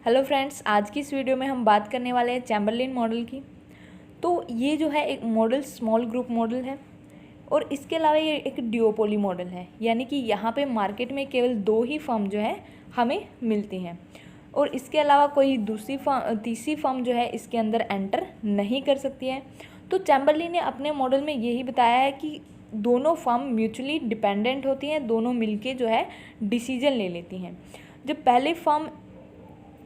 Hello friends, आज की इस वीडियो में हम बात करने वाले हैं चैम्बरलेन मॉडल की। तो ये जो है एक मॉडल स्मॉल ग्रुप मॉडल है और इसके अलावा ये एक ड्यूओपोली मॉडल है, यानी कि यहाँ पे मार्केट में केवल दो ही फर्म जो है हमें मिलती हैं और इसके अलावा कोई तीसरी फर्म जो है इसके अंदर एंटर नहीं कर सकती है। तो चैम्बरलेन ने अपने मॉडल में यही बताया है कि दोनों फर्म म्यूचुअली डिपेंडेंट होती हैं, दोनों मिलके जो है डिसीजन ले लेती हैं। जब पहले फर्म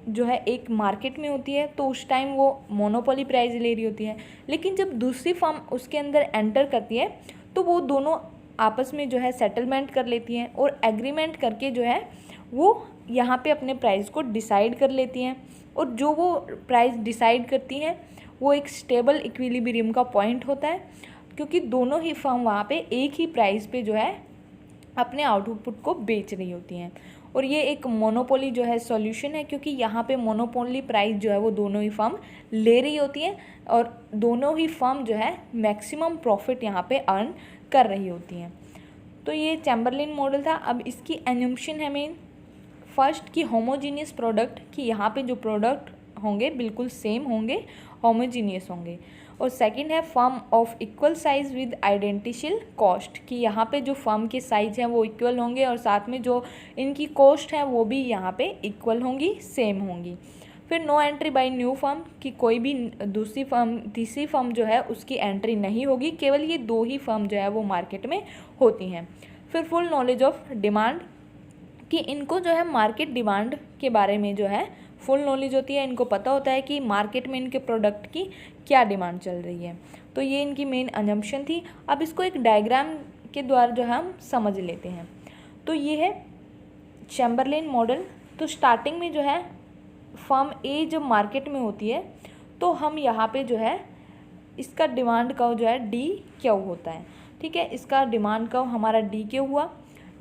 जो है एक मार्केट में होती है तो उस टाइम वो मोनोपोली प्राइस ले रही होती है, लेकिन जब दूसरी फर्म उसके अंदर एंटर करती है तो वो दोनों आपस में जो है सेटलमेंट कर लेती हैं और एग्रीमेंट करके जो है वो यहाँ पे अपने प्राइस को डिसाइड कर लेती हैं। और जो वो प्राइस डिसाइड करती हैं वो एक स्टेबल इक्विलिब्रियम का पॉइंट होता है, क्योंकि दोनों ही फर्म वहाँ पे एक ही प्राइस पे जो है अपने आउटपुट को बेच रही होती हैं। और ये एक मोनोपोली जो है सॉल्यूशन है, क्योंकि यहाँ पे मोनोपोली प्राइस जो है वो दोनों ही फर्म ले रही होती हैं और दोनों ही फर्म जो है मैक्सिमम प्रॉफिट यहाँ पे अर्न कर रही होती हैं। तो ये चैम्बरलेन मॉडल था। अब इसकी एज्यूम्पशन है मेन फर्स्ट की होमोजीनियस प्रोडक्ट, कि यहाँ पे जो प्रोडक्ट होंगे बिल्कुल सेम होंगे, होमोजीनियस होंगे। और सेकंड है firm of equal size with identical cost, कि यहाँ पे जो फर्म के साइज हैं वो इक्वल होंगे और साथ में जो इनकी कॉस्ट है वो भी यहाँ पे इक्वल होंगी, सेम होंगी। फिर no entry by new firm, कि कोई भी दूसरी फर्म तीसरी फर्म जो है उसकी एंट्री नहीं होगी, केवल ये दो ही फर्म जो है वो मार्केट में होती हैं। फिर फुल नॉलेज ऑफ डिमांड, कि इनको जो है मार्केट डिमांड के बारे में जो है फुल नॉलेज होती है, इनको पता होता है कि मार्केट में इनके प्रोडक्ट की क्या डिमांड चल रही है। तो ये इनकी मेन अजम्पशन थी। अब इसको एक डायग्राम के द्वारा जो है हम समझ लेते हैं। तो ये है चैम्बरलेन मॉडल। तो स्टार्टिंग में जो है फर्म ए जब मार्केट में होती है तो हम यहाँ पे जो है इसका डिमांड कर्व जो है डी क्यू होता है, ठीक है। इसका डिमांड कर्व हमारा डी क्यू हुआ,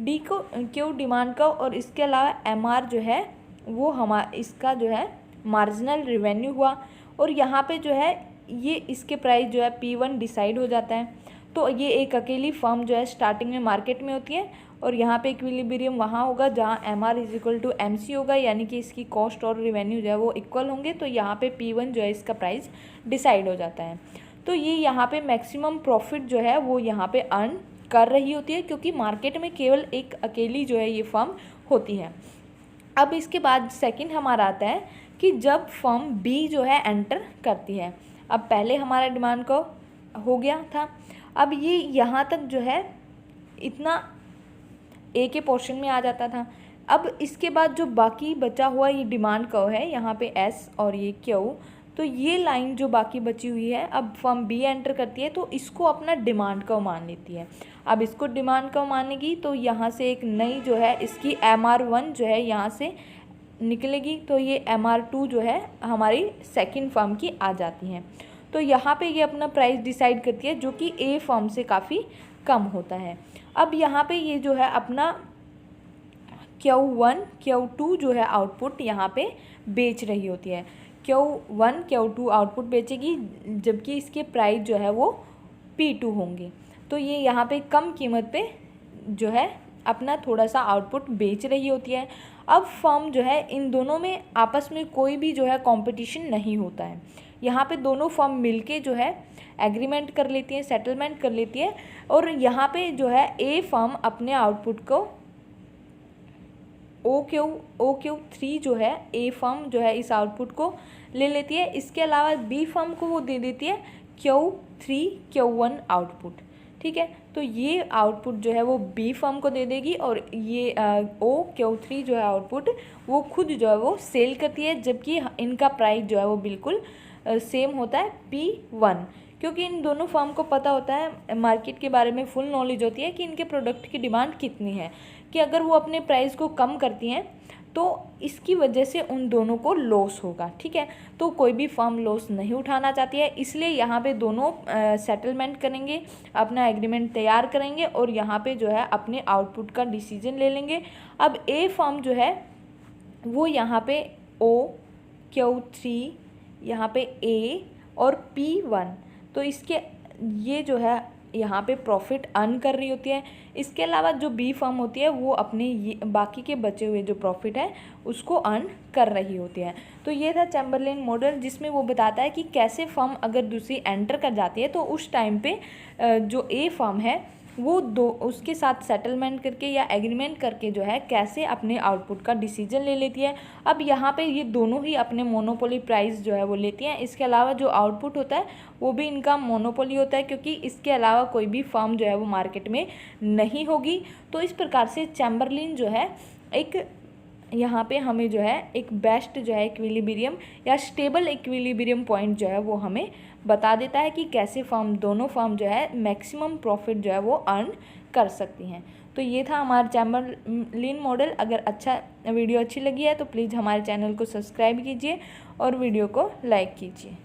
डी को क्यू डिमांड कर्व। और इसके अलावा एम आर जो है वो इसका जो है मार्जिनल रेवेन्यू हुआ। और यहाँ पे जो है ये इसके प्राइस जो है P1 डिसाइड हो जाता है। तो ये एक अकेली फर्म जो है स्टार्टिंग में मार्केट में होती है और यहाँ पे इक्विलिब्रियम वहाँ होगा जहाँ MR is equal to MC होगा, यानी कि इसकी कॉस्ट और रेवेन्यू जो है वो इक्वल होंगे। तो यहाँ पे P1 जो है इसका प्राइस डिसाइड हो जाता है। तो ये यहाँ पे मैक्सिमम प्रॉफिट जो है वो यहाँ पे अर्न कर रही होती है, क्योंकि मार्केट में केवल एक अकेली जो है ये फर्म होती है। अब इसके बाद सेकंड हमारा आता है कि जब फर्म बी जो है एंटर करती है। अब पहले हमारा डिमांड को हो गया था, अब ये यहाँ तक जो है इतना ए के पोर्शन में आ जाता था। अब इसके बाद जो बाकी बचा हुआ ये डिमांड कर्व है, यहाँ पे एस और ये क्यू, तो ये लाइन जो बाकी बची हुई है अब फर्म बी एंटर करती है तो इसको अपना डिमांड कर्व मान लेती है। अब इसको डिमांड कर्व मानेगी तो यहाँ से एक नई जो है इसकी MR1 जो है यहाँ से निकलेगी। तो ये MR2 जो है हमारी सेकंड फर्म की आ जाती हैं। तो यहाँ पे ये अपना प्राइस डिसाइड करती है जो कि ए फर्म से काफ़ी कम होता है। अब यहाँ पे ये जो है अपना Q1 Q2 जो है आउटपुट यहाँ पे बेच रही होती है। Q1 Q2 आउटपुट बेचेगी, जबकि इसके प्राइस जो है वो P2 होंगे। तो ये यहाँ पे कम कीमत पे जो है अपना थोड़ा सा आउटपुट बेच रही होती है। अब फर्म जो है इन दोनों में आपस में कोई भी जो है कंपटीशन नहीं होता है। यहाँ पे दोनों फर्म मिलके जो है एग्रीमेंट कर लेती है, सेटलमेंट कर लेती है। और यहाँ पे जो है ए फर्म अपने आउटपुट को OQ3 जो है ए फर्म जो है इस आउटपुट को ले लेती है। इसके अलावा बी फर्म को वो दे देती है Q3 Q1 आउटपुट, ठीक है। तो ये आउटपुट जो है वो बी फर्म को दे देगी और ये OQ3 जो है आउटपुट वो खुद जो है वो सेल करती है, जबकि इनका प्राइस जो है वो बिल्कुल सेम होता है P1, क्योंकि इन दोनों फर्म को पता होता है, मार्केट के बारे में फुल नॉलेज होती है कि इनके प्रोडक्ट की डिमांड कितनी है, कि अगर वो अपने प्राइस को कम करती हैं तो इसकी वजह से उन दोनों को लॉस होगा, ठीक है। तो कोई भी फर्म लॉस नहीं उठाना चाहती है, इसलिए यहाँ पे दोनों सेटलमेंट करेंगे, अपना एग्रीमेंट तैयार करेंगे और यहाँ पे जो है अपने आउटपुट का डिसीजन ले लेंगे। अब ए फर्म जो है वो यहाँ पे OQ3 यहाँ पे A और P1, तो इसके ये जो है यहाँ पे प्रॉफिट अर्न कर रही होती है। इसके अलावा जो बी फर्म होती है वो अपने ये बाकी के बचे हुए जो प्रॉफिट है उसको अर्न कर रही होती है। तो ये था चैम्बरलेन मॉडल, जिसमें वो बताता है कि कैसे फर्म अगर दूसरी एंटर कर जाती है तो उस टाइम पे जो ए फर्म है वो उसके साथ सेटलमेंट करके या एग्रीमेंट करके जो है कैसे अपने आउटपुट का डिसीजन ले लेती है। अब यहाँ पे ये दोनों ही अपने मोनोपोली प्राइस जो है वो लेती हैं। इसके अलावा जो आउटपुट होता है वो भी इनका मोनोपोली होता है, क्योंकि इसके अलावा कोई भी फर्म जो है वो मार्केट में नहीं होगी। तो इस प्रकार से चैम्बरलेन जो है एक यहाँ पे हमें जो है एक बेस्ट जो है इक्विलिब्रियम या स्टेबल इक्विलिब्रियम पॉइंट जो है वो हमें बता देता है कि कैसे दोनों फर्म जो है मैक्सिमम प्रॉफिट जो है वो अर्न कर सकती हैं। तो ये था हमारा चैम्बरलेन मॉडल। अगर वीडियो अच्छी लगी है तो प्लीज़ हमारे चैनल को सब्सक्राइब कीजिए और वीडियो को लाइक कीजिए।